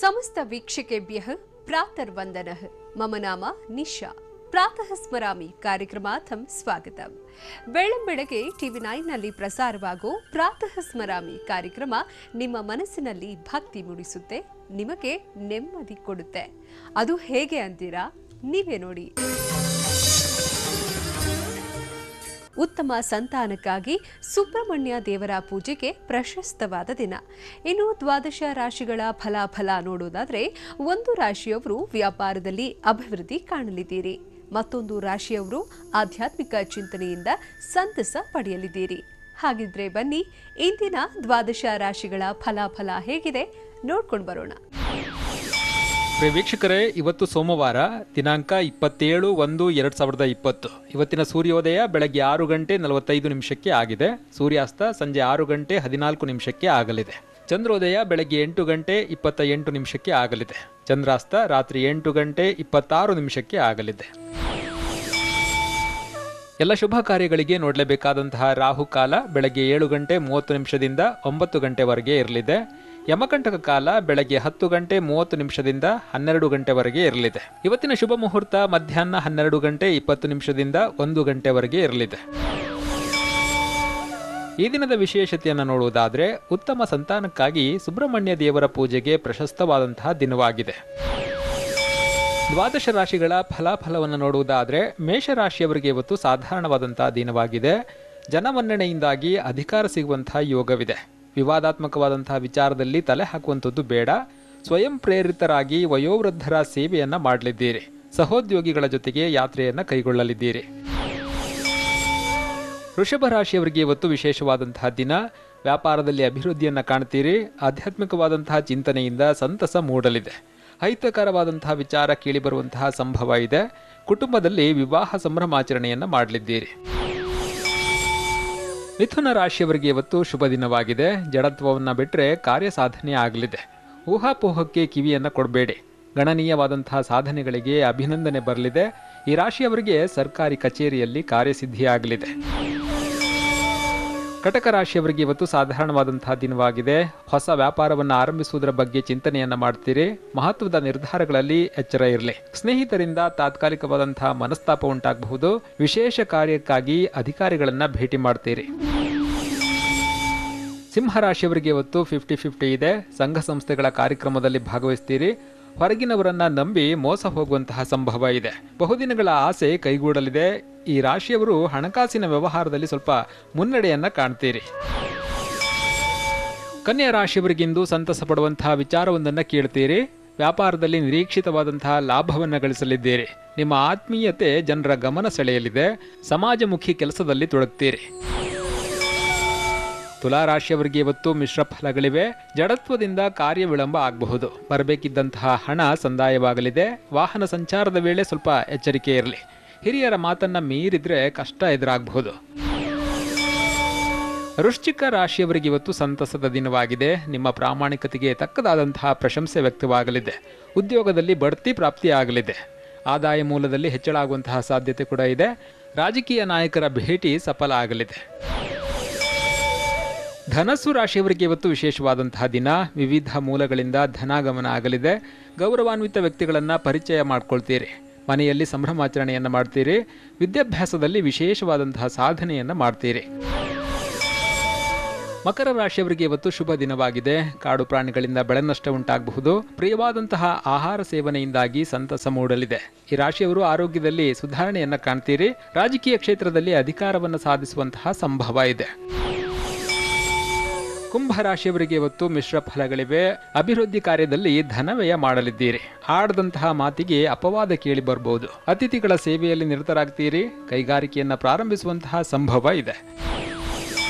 समस्त वीक्षकेभ्यः प्रातर्वन्दनः। मम नाम निशा। ಪ್ರಾತಃ ಸ್ಮರಾಮಿ ಕಾರ್ಯಕ್ರಮಾರ್ಥಂ ಸ್ವಾಗತಂ. ಬೆಳಂಬೆಳಗ್ಗೆ ಟಿವಿ9 ನಲ್ಲಿ ಪ್ರಸಾರವಾಗೋ ಪ್ರಾತಃ ಸ್ಮರಾಮಿ ಕಾರ್ಯಕ್ರಮ ನಿಮ್ಮ ಮನಸ್ಸಿನಲ್ಲಿ ಭಕ್ತಿ ಮೂಡಿಸುತ್ತೆ, ನಿಮಗೆ ನೆಮ್ಮದಿ ಕೊಡುತ್ತೆ. ಅದು ಹೇಗೆ ಅಂತೀರಾ? ನೀವೇ ನೋಡಿ. ಉತ್ತಮ ಸಂತಾನಕ್ಕಾಗಿ ಸುಬ್ರಹ್ಮಣ್ಯ ದೇವರ ಪೂಜೆಗೆ ಪ್ರಶಸ್ತವಾದ ದಿನ. ಇನ್ನು ದ್ವಾದಶ ರಾಶಿಗಳ ಫಲಾಫಲ ನೋಡೋದಾದ್ರೆ, ಒಂದು ರಾಶಿಯವರು ವ್ಯಾಪಾರದಲ್ಲಿ ಅಭಿವೃದ್ಧಿ ಕಾಣಲಿದ್ದೀರಿ, ಮತ್ತೊಂದು ರಾಶಿಯವರು ಆಧ್ಯಾತ್ಮಿಕ ಚಿಂತನೆಯಿಂದ ಸಂತಸ ಪಡೆಯಲಿದ್ದೀರಿ. ಹಾಗಿದ್ರೆ ಬನ್ನಿ, ಇಂದಿನ ದ್ವಾದಶ ರಾಶಿಗಳ ಫಲಾಫಲ ಹೇಗಿದೆ ನೋಡ್ಕೊಂಡು ಬರೋಣ. ವೀಕ್ಷಕರೇ, ಇವತ್ತು ಸೋಮವಾರ ದಿನಾಂಕ 27/1/2020. ಇವತ್ತಿನ ಸೂರ್ಯೋದಯ ಬೆಳಗ್ಗೆ 6:45 ಆಗಿದೆ. ಸೂರ್ಯಾಸ್ತ ಸಂಜೆ 6:14 ಆಗಲಿದೆ. ಚಂದ್ರೋದಯ ಬೆಳಗ್ಗೆ 8:28 ಆಗಲಿದೆ. ಚಂದ್ರಾಸ್ತ ರಾತ್ರಿ 8:26 ಆಗಲಿದೆ. ಎಲ್ಲ ಶುಭ ಕಾರ್ಯಗಳಿಗೆ ನೋಡಲೇಬೇಕಾದಂತಹ ರಾಹುಕಾಲ ಬೆಳಗ್ಗೆ 7:30 9 ಗಂಟೆವರೆಗೆ ಇರಲಿದೆ. ಯಮಕಂಟಕ ಕಾಲ ಬೆಳಗ್ಗೆ 10:30 12 ಇರಲಿದೆ. ಇವತ್ತಿನ ಶುಭ ಮುಹೂರ್ತ ಮಧ್ಯಾಹ್ನ 12:20 1 ಗಂಟೆವರೆಗೆ ಇರಲಿದೆ. ಈ ದಿನದ ವಿಶೇಷತೆಯನ್ನು ನೋಡುವುದಾದರೆ, ಉತ್ತಮ ಸಂತಾನಕ್ಕಾಗಿ ಸುಬ್ರಹ್ಮಣ್ಯ ದೇವರ ಪೂಜೆಗೆ ಪ್ರಶಸ್ತವಾದಂತಹ ದಿನವಾಗಿದೆ. ದ್ವಾದಶ ರಾಶಿಗಳ ಫಲಾಫಲವನ್ನು ನೋಡುವುದಾದರೆ, ಮೇಷರಾಶಿಯವರಿಗೆ ಇವತ್ತು ಸಾಧಾರಣವಾದಂತಹ ದಿನವಾಗಿದೆ. ಜನಮನ್ನಣೆಯಿಂದಾಗಿ ಅಧಿಕಾರ ಸಿಗುವಂತಹ ಯೋಗವಿದೆ. ವಿವಾದಾತ್ಮಕವಾದಂತಹ ವಿಚಾರದಲ್ಲಿ ತಲೆ ಹಾಕುವಂಥದ್ದು ಬೇಡ. ಸ್ವಯಂ ಪ್ರೇರಿತರಾಗಿ ವಯೋವೃದ್ಧರ ಸೇವೆಯನ್ನು ಮಾಡಲಿದ್ದೀರಿ. ಸಹೋದ್ಯೋಗಿಗಳ ಜೊತೆಗೆ ಯಾತ್ರೆಯನ್ನು ಕೈಗೊಳ್ಳಲಿದ್ದೀರಿ. ವೃಷಭ ರಾಶಿಯವರಿಗೆ ಇವತ್ತು ವಿಶೇಷವಾದಂತಹ ದಿನ. ವ್ಯಾಪಾರದಲ್ಲಿ ಅಭಿವೃದ್ಧಿಯನ್ನು ಕಾಣ್ತೀರಿ. ಆಧ್ಯಾತ್ಮಿಕವಾದಂತಹ ಚಿಂತನೆಯಿಂದ ಸಂತಸ ಮೂಡಲಿದೆ. ಅಹಿತಕರವಾದಂತಹ ವಿಚಾರ ಕೇಳಿಬರುವಂತಹ ಸಂಭವ ಇದೆ. ಕುಟುಂಬದಲ್ಲಿ ವಿವಾಹ ಸಂಭ್ರಮಾಚರಣೆಯನ್ನು ಮಾಡಲಿದ್ದೀರಿ. ಮಿಥುನ ರಾಶಿಯವರಿಗೆ ಇವತ್ತು ಶುಭ ದಿನವಾಗಿದೆ. ಜಡತ್ವವನ್ನು ಬಿಟ್ಟರೆ ಕಾರ್ಯ ಸಾಧನೆ ಆಗಲಿದೆ. ಊಹಾಪೋಹಕ್ಕೆ ಕಿವಿಯನ್ನು ಕೊಡಬೇಡಿ. ಗಣನೀಯವಾದಂತಹ ಸಾಧನೆಗಳಿಗೆ ಅಭಿನಂದನೆ ಬರಲಿದೆ. ಈ ರಾಶಿಯವರಿಗೆ ಸರ್ಕಾರಿ ಕಚೇರಿಯಲ್ಲಿ ಕಾರ್ಯಸಿದ್ಧಿಯಾಗಲಿದೆ. ಕಟಕ ರಾಶಿಯವರಿಗೆ ಇವತ್ತು ಸಾಧಾರಣವಾದಂತಹ ದಿನವಾಗಿದೆ. ಹೊಸ ವ್ಯಾಪಾರವನ್ನು ಆರಂಭಿಸುವುದರ ಬಗ್ಗೆ ಚಿಂತನೆಯನ್ನು ಮಾಡ್ತೀರಿ. ಮಹತ್ವದ ನಿರ್ಧಾರಗಳಲ್ಲಿ ಎಚ್ಚರ ಇರಲಿ. ಸ್ನೇಹಿತರಿಂದ ತಾತ್ಕಾಲಿಕವಾದಂತಹ ಮನಸ್ತಾಪ ಉಂಟಾಗಬಹುದು. ವಿಶೇಷ ಕಾರ್ಯಕ್ಕಾಗಿ ಅಧಿಕಾರಿಗಳನ್ನ ಭೇಟಿ ಮಾಡ್ತೀರಿ. ಸಿಂಹರಾಶಿಯವರಿಗೆ ಇವತ್ತು 50-50 ಇದೆ. ಸಂಘ ಸಂಸ್ಥೆಗಳ ಕಾರ್ಯಕ್ರಮದಲ್ಲಿ ಭಾಗವಹಿಸ್ತೀರಿ. ಹೊರಗಿನವರನ್ನ ನಂಬಿ ಮೋಸ ಹೋಗುವಂತಹ ಸಂಭವ ಇದೆ. ಬಹುದಿನಗಳ ಆಸೆ ಕೈಗೂಡಲಿದೆ. ಈ ರಾಶಿಯವರು ಹಣಕಾಸಿನ ವ್ಯವಹಾರದಲ್ಲಿ ಸ್ವಲ್ಪ ಮುನ್ನಡೆಯನ್ನ ಕಾಣ್ತೀರಿ. ಕನ್ಯಾ ರಾಶಿಯವರಿಗಿಂದು ಸಂತಸ ಪಡುವಂತಹ ವಿಚಾರವೊಂದನ್ನು ಕೇಳ್ತೀರಿ. ವ್ಯಾಪಾರದಲ್ಲಿ ನಿರೀಕ್ಷಿತವಾದಂತಹ ಲಾಭವನ್ನು ಗಳಿಸಲಿದ್ದೀರಿ. ನಿಮ್ಮ ಆತ್ಮೀಯತೆ ಜನರ ಗಮನ ಸೆಳೆಯಲಿದೆ. ಸಮಾಜಮುಖಿ ಕೆಲಸದಲ್ಲಿ ತೊಡಗ್ತೀರಿ. ತುಲಾ ರಾಶಿಯವರಿಗೆ ಇವತ್ತು ಮಿಶ್ರ ಫಲಗಳಿವೆ. ಜಡತ್ವದಿಂದ ಕಾರ್ಯ ವಿಳಂಬ ಆಗಬಹುದು. ಬರಬೇಕಿದ್ದಂತಹ ಹಣ ಸಂದಾಯವಾಗಲಿದೆ. ವಾಹನ ಸಂಚಾರದ ವೇಳೆ ಸ್ವಲ್ಪ ಎಚ್ಚರಿಕೆ ಇರಲಿ. ಹಿರಿಯರ ಮಾತನ್ನ ಮೀರಿದ್ರೆ ಕಷ್ಟ ಎದುರಾಗಬಹುದು. ವೃಶ್ಚಿಕ ರಾಶಿಯವರಿಗೆ ಇವತ್ತು ಸಂತಸದ ದಿನವಾಗಿದೆ. ನಿಮ್ಮ ಪ್ರಾಮಾಣಿಕತೆಗೆ ತಕ್ಕದಾದಂತಹ ಪ್ರಶಂಸೆ ವ್ಯಕ್ತವಾಗಲಿದೆ. ಉದ್ಯೋಗದಲ್ಲಿ ಬಡ್ತಿ ಪ್ರಾಪ್ತಿಯಾಗಲಿದೆ. ಆದಾಯ ಮೂಲದಲ್ಲಿ ಹೆಚ್ಚಳ ಆಗುವಂತಹ ಸಾಧ್ಯತೆ ಕೂಡ ಇದೆ. ರಾಜಕೀಯ ನಾಯಕರ ಭೇಟಿ ಸಫಲ ಆಗಲಿದೆ. ಧನಸ್ಸು ರಾಶಿಯವರಿಗೆ ಇವತ್ತು ವಿಶೇಷವಾದಂತಹ ದಿನ. ವಿವಿಧ ಮೂಲಗಳಿಂದ ಧನಾಗಮನ ಆಗಲಿದೆ. ಗೌರವಾನ್ವಿತ ವ್ಯಕ್ತಿಗಳನ್ನು ಪರಿಚಯ ಮಾಡ್ಕೊಳ್ತೀರಿ. ಮನೆಯಲ್ಲಿ ಸಂಭ್ರಮಾಚರಣೆಯನ್ನು ಮಾಡ್ತೀರಿ. ವಿದ್ಯಾಭ್ಯಾಸದಲ್ಲಿ ವಿಶೇಷವಾದಂತಹ ಸಾಧನೆಯನ್ನು ಮಾಡ್ತೀರಿ. ಮಕರ ರಾಶಿಯವರಿಗೆ ಇವತ್ತು ಶುಭ ದಿನವಾಗಿದೆ. ಕಾಡು ಪ್ರಾಣಿಗಳಿಂದ ಬೆಳೆ ನಷ್ಟ ಉಂಟಾಗಬಹುದು. ಪ್ರಿಯವಾದಂತಹ ಆಹಾರ ಸೇವನೆಯಿಂದಾಗಿ ಸಂತಸ ಮೂಡಲಿದೆ. ಈ ರಾಶಿಯವರು ಆರೋಗ್ಯದಲ್ಲಿ ಸುಧಾರಣೆಯನ್ನು ಕಾಣ್ತೀರಿ. ರಾಜಕೀಯ ಕ್ಷೇತ್ರದಲ್ಲಿ ಅಧಿಕಾರವನ್ನು ಸಾಧಿಸುವಂತಹ ಸಂಭವ ಇದೆ. ಕುಂಭ ರಾಶಿಯವರಿಗೆ ಇವತ್ತು ಮಿಶ್ರ ಫಲಗಳಿವೆ. ಅಭಿವೃದ್ಧಿ ಕಾರ್ಯದಲ್ಲಿ ಧನವ್ಯಯ ಮಾಡಲಿದ್ದೀರಿ. ಆಡದಂತಹ ಮಾತಿಗೆ ಅಪವಾದ ಕೇಳಿ ಬರಬಹುದು. ಅತಿಥಿಗಳ ಸೇವೆಯಲ್ಲಿ ನಿರತರಾಗ್ತೀರಿ. ಕೈಗಾರಿಕೆಯನ್ನು ಪ್ರಾರಂಭಿಸುವಂತಹ ಸಂಭವ ಇದೆ.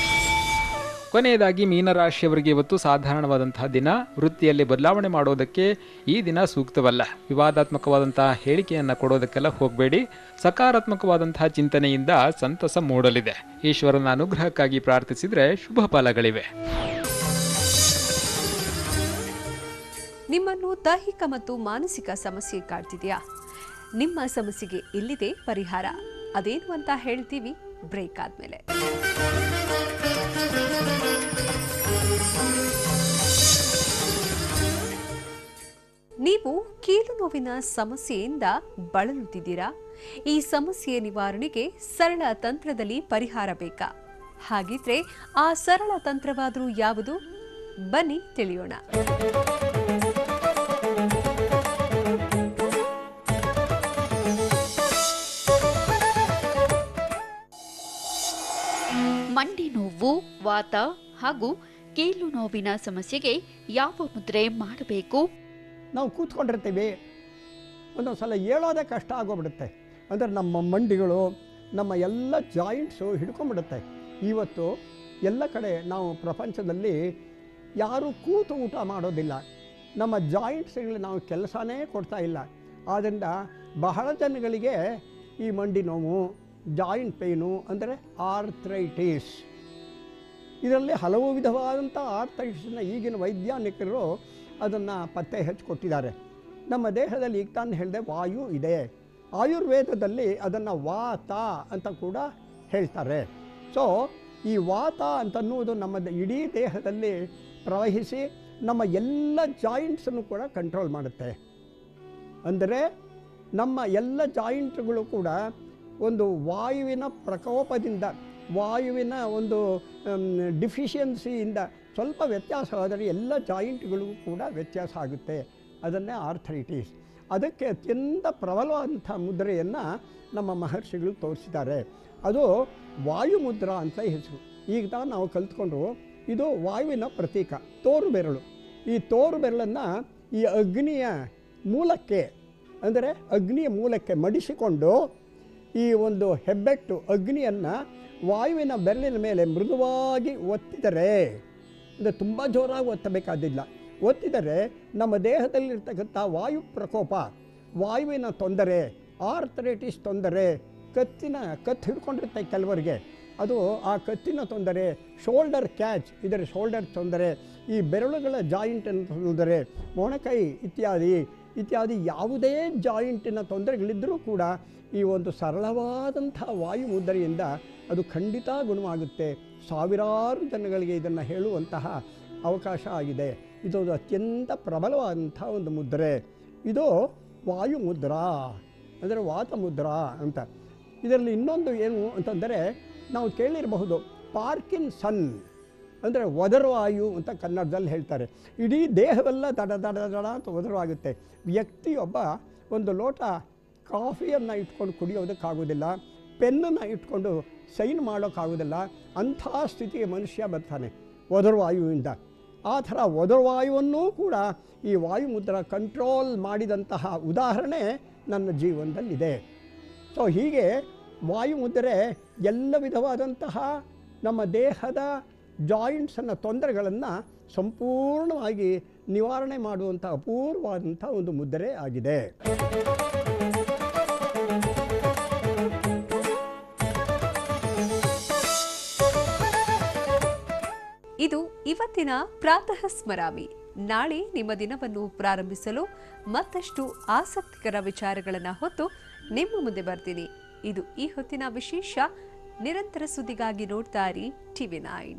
ಕೊನೆಯದಾಗಿ ಮೀನರಾಶಿಯವರಿಗೆ ಇವತ್ತು ಸಾಧಾರಣವಾದಂತಹ ದಿನ. ವೃತ್ತಿಯಲ್ಲಿ ಬದಲಾವಣೆ ಮಾಡೋದಕ್ಕೆ ಈ ದಿನ ಸೂಕ್ತವಲ್ಲ. ವಿವಾದಾತ್ಮಕವಾದಂತಹ ಹೇಳಿಕೆಯನ್ನು ಕೊಡೋದಕ್ಕೆಲ್ಲ ಹೋಗಬೇಡಿ. ಸಕಾರಾತ್ಮಕವಾದಂತಹ ಚಿಂತನೆಯಿಂದ ಸಂತಸ ಮೂಡಲಿದೆ. ಈಶ್ವರನ ಅನುಗ್ರಹಕ್ಕಾಗಿ ಪ್ರಾರ್ಥಿಸಿದರೆ ಶುಭ ಫಲಗಳಿವೆ. ನಿಮ್ಮನ್ನು ದೈಹಿಕ ಮತ್ತು ಮಾನಸಿಕ ಸಮಸ್ಯೆ ಕಾಡ್ತಿದೆಯಾ? ನಿಮ್ಮ ಸಮಸ್ಯೆಗೆ ಇಲ್ಲಿದೆ ಪರಿಹಾರ. ಅದೇನು ಅಂತ ಹೇಳ್ತೀವಿ ಬ್ರೇಕ್ ಆದ್ಮೇಲೆ. ನೀವು ಕೀಲು ನೋವಿನ ಸಮಸ್ಯೆಯಿಂದ ಬಳಲುತ್ತಿದ್ದೀರಾ? ಈ ಸಮಸ್ಯೆ ನಿವಾರಣೆಗೆ ಸರಳ ತಂತ್ರದಲ್ಲಿ ಪರಿಹಾರ ಬೇಕಾ? ಹಾಗಿದ್ರೆ ಆ ಸರಳ ತಂತ್ರವಾದರೂ ಯಾವುದು? ಬನ್ನಿ ತಿಳಿಯೋಣ. ಮಂಡಿ ನೋವು, ವಾತ ಹಾಗೂ ಕೀಲು ನೋವಿನ ಸಮಸ್ಯೆಗೆ ಯಾವ ಮುದ್ರೆ ಮಾಡಬೇಕು? ನಾವು ಕೂತ್ಕೊಂಡಿರ್ತೀವಿ, ಒಂದೊಂದು ಸಲ ಹೇಳೋದೇ ಕಷ್ಟ ಆಗೋಗ್ಬಿಡುತ್ತೆ. ಅಂದರೆ ನಮ್ಮ ಮಂಡಿಗಳು, ನಮ್ಮ ಎಲ್ಲ ಜಾಯಿಂಟ್ಸು ಹಿಡ್ಕೊಂಡ್ಬಿಡುತ್ತೆ. ಇವತ್ತು ಎಲ್ಲ ಕಡೆ ನಾವು ಪ್ರಪಂಚದಲ್ಲಿ ಯಾರೂ ಕೂತು ಊಟ ಮಾಡೋದಿಲ್ಲ. ನಮ್ಮ ಜಾಯಿಂಟ್ಸ್ಗಳಿಗೆ ನಾವು ಕೆಲಸನೇ ಕೊಡ್ತಾ ಇಲ್ಲ. ಆದ್ದರಿಂದ ಬಹಳ ಜನಗಳಿಗೆ ಈ ಮಂಡಿ ನೋವು, ಜಾಯಿಂಟ್ ಪೇಯ್ನು ಅಂದರೆ ಆರ್ಥ್ರೈಟಿಸ್, ಇದರಲ್ಲಿ ಹಲವು ವಿಧವಾದಂಥ ಆರ್ಥ್ರೈಟಿಸನ್ನು ಈಗಿನ ವೈಜ್ಞಾನಿಕರು ಅದನ್ನು ಪತ್ತೆ ಹಚ್ಚಿಕೊಟ್ಟಿದ್ದಾರೆ. ನಮ್ಮ ದೇಹದಲ್ಲಿ ಈಗ ತಾನು ಹೇಳಿದೆ ವಾಯು ಇದೆ. ಆಯುರ್ವೇದದಲ್ಲಿ ಅದನ್ನು ವಾತ ಅಂತ ಕೂಡ ಹೇಳ್ತಾರೆ. ಸೊ ಈ ವಾತ ಅಂತನ್ನುವುದು ನಮ್ಮ ಇಡೀ ದೇಹದಲ್ಲಿ ಪ್ರವಹಿಸಿ ನಮ್ಮ ಎಲ್ಲ ಜಾಯಿಂಟ್ಸನ್ನು ಕೂಡ ಕಂಟ್ರೋಲ್ ಮಾಡುತ್ತೆ. ಅಂದರೆ ನಮ್ಮ ಎಲ್ಲ ಜಾಯಿಂಟ್ಗಳು ಕೂಡ ಒಂದು ವಾಯುವಿನ ಪ್ರಕೋಪದಿಂದ, ವಾಯುವಿನ ಒಂದು ಡಿಫಿಷಿಯನ್ಸಿಯಿಂದ ಸ್ವಲ್ಪ ವ್ಯತ್ಯಾಸವಾದರೆ ಎಲ್ಲ ಜಾಯಿಂಟ್ಗಳಿಗೂ ಕೂಡ ವ್ಯತ್ಯಾಸ ಆಗುತ್ತೆ. ಅದನ್ನೇ ಆರ್ಥ್ರೈಟಿಸ್. ಅದಕ್ಕೆ ಅತ್ಯಂತ ಪ್ರಬಲವಾದಂಥ ಮುದ್ರೆಯನ್ನು ನಮ್ಮ ಮಹರ್ಷಿಗಳು ತೋರಿಸಿದ್ದಾರೆ. ಅದು ವಾಯುಮುದ್ರಾ ಅಂತ ಹೆಸರು. ಈಗ ತಾನು ನಾವು ಕಲ್ತ್ಕೊಂಡು, ಇದು ವಾಯುವಿನ ಪ್ರತೀಕ, ತೋರು ಬೆರಳು. ಈ ತೋರು ಬೆರಳನ್ನು ಈ ಅಗ್ನಿಯ ಮೂಲಕ್ಕೆ, ಅಂದರೆ ಅಗ್ನಿಯ ಮೂಲಕ್ಕೆ ಮಡಿಸಿಕೊಂಡು ಈ ಒಂದು ಹೆಬ್ಬೆಟ್ಟು ಅಗ್ನಿಯನ್ನು ವಾಯುವಿನ ಬೆರಳಿನ ಮೇಲೆ ಮೃದುವಾಗಿ ಒತ್ತಿದರೆ, ಅಂದರೆ ತುಂಬ ಜೋರಾಗಿ ಒತ್ತಬೇಕಾದಿಲ್ಲ, ಒತ್ತಿದರೆ ನಮ್ಮ ದೇಹದಲ್ಲಿರ್ತಕ್ಕಂಥ ವಾಯು ಪ್ರಕೋಪ, ವಾಯುವಿನ ತೊಂದರೆ, ಆರ್ಥ್ರೈಟಿಸ್ ತೊಂದರೆ, ಕತ್ತು ಹಿಡ್ಕೊಂಡಿರುತ್ತೆ ಕೆಲವರಿಗೆ, ಅದು ಆ ಕತ್ತಿನ ತೊಂದರೆ, ಶೋಲ್ಡರ್ ಕ್ಯಾಚ್, ಇದರ ಶೋಲ್ಡರ್ ತೊಂದರೆ, ಈ ಬೆರಳುಗಳ ಜಾಯಿಂಟಿನ ತೊಂದರೆ, ಮೊಣಕೈ ಇತ್ಯಾದಿ ಯಾವುದೇ ಜಾಯಿಂಟಿನ ತೊಂದರೆಗಳಿದ್ದರೂ ಕೂಡ ಈ ಒಂದು ಸರಳವಾದಂಥ ವಾಯು ಮುದ್ರೆಯಿಂದ ಅದು ಖಂಡಿತ ಗುಣವಾಗುತ್ತೆ. ಸಾವಿರಾರು ಜನಗಳಿಗೆ ಇದನ್ನು ಹೇಳುವಂತಹ ಅವಕಾಶ ಆಗಿದೆ. ಇದು ಅತ್ಯಂತ ಪ್ರಬಲವಾದಂಥ ಒಂದು ಮುದ್ರೆ. ಇದು ವಾಯು ಮುದ್ರಾ, ಅಂದರೆ ವಾತ ಮುದ್ರಾ ಅಂತ. ಇದರಲ್ಲಿ ಇನ್ನೊಂದು ಏನು ಅಂತಂದರೆ, ನಾವು ಕೇಳಿರಬಹುದು ಪಾರ್ಕಿನ್ಸನ್, ಅಂದರೆ ಒದರುವಾಯು ಅಂತ ಕನ್ನಡದಲ್ಲಿ ಹೇಳ್ತಾರೆ. ಇಡೀ ದೇಹವೆಲ್ಲ ದಡ ದಡ ದಡ ಅಂತ ಒದರುವಾಗುತ್ತೆ. ವ್ಯಕ್ತಿಯೊಬ್ಬ ಒಂದು ಲೋಟ ಕಾಫಿಯನ್ನು ಇಟ್ಕೊಂಡು ಕುಡಿಯೋದಕ್ಕಾಗೋದಿಲ್ಲ, ಪೆನ್ನನ್ನು ಇಟ್ಕೊಂಡು ಸೈನ್ ಮಾಡೋಕ್ಕಾಗೋದಿಲ್ಲ. ಅಂಥ ಸ್ಥಿತಿಗೆ ಮನುಷ್ಯ ಬರ್ತಾನೆ ಒದರುವಾಯುವಿಂದ. ಆ ಥರ ಒದರುವಾಯುವನ್ನೂ ಕೂಡ ಈ ವಾಯುಮುದ್ರಾ ಕಂಟ್ರೋಲ್ ಮಾಡಿದಂತಹ ಉದಾಹರಣೆ ನನ್ನ ಜೀವನದಲ್ಲಿದೆ. ಸೊ ಹೀಗೆ ವಾಯುಮುದ್ರೆ ಎಲ್ಲ ವಿಧವಾದಂತಹ ನಮ್ಮ ದೇಹದ ಜಾಯಿಂಟ್ಸನ್ನು ತೊಂದರೆಗಳನ್ನು ಸಂಪೂರ್ಣವಾಗಿ ನಿವಾರಣೆ ಮಾಡುವಂಥ ಅಪೂರ್ವವಾದಂಥ ಒಂದು ಮುದ್ರೆ ಆಗಿದೆ. ಇದು ಇವತ್ತಿನ ಪ್ರಾತಃ ಸ್ಮರಾಮಿ. ನಾಳೆ ನಿಮ್ಮ ದಿನವನ್ನು ಪ್ರಾರಂಭಿಸಲು ಮತ್ತಷ್ಟು ಆಸಕ್ತಿಕರ ವಿಚಾರಗಳನ್ನು ಹೊತ್ತು ನಿಮ್ಮ ಮುಂದೆ ಬರ್ತೀನಿ. ಇದು ಈ ಹೊತ್ತಿನ ವಿಶೇಷ. ನಿರಂತರ ಸುದ್ದಿಗಾಗಿ ನೋಡ್ತಾ ಇರಿ TV9.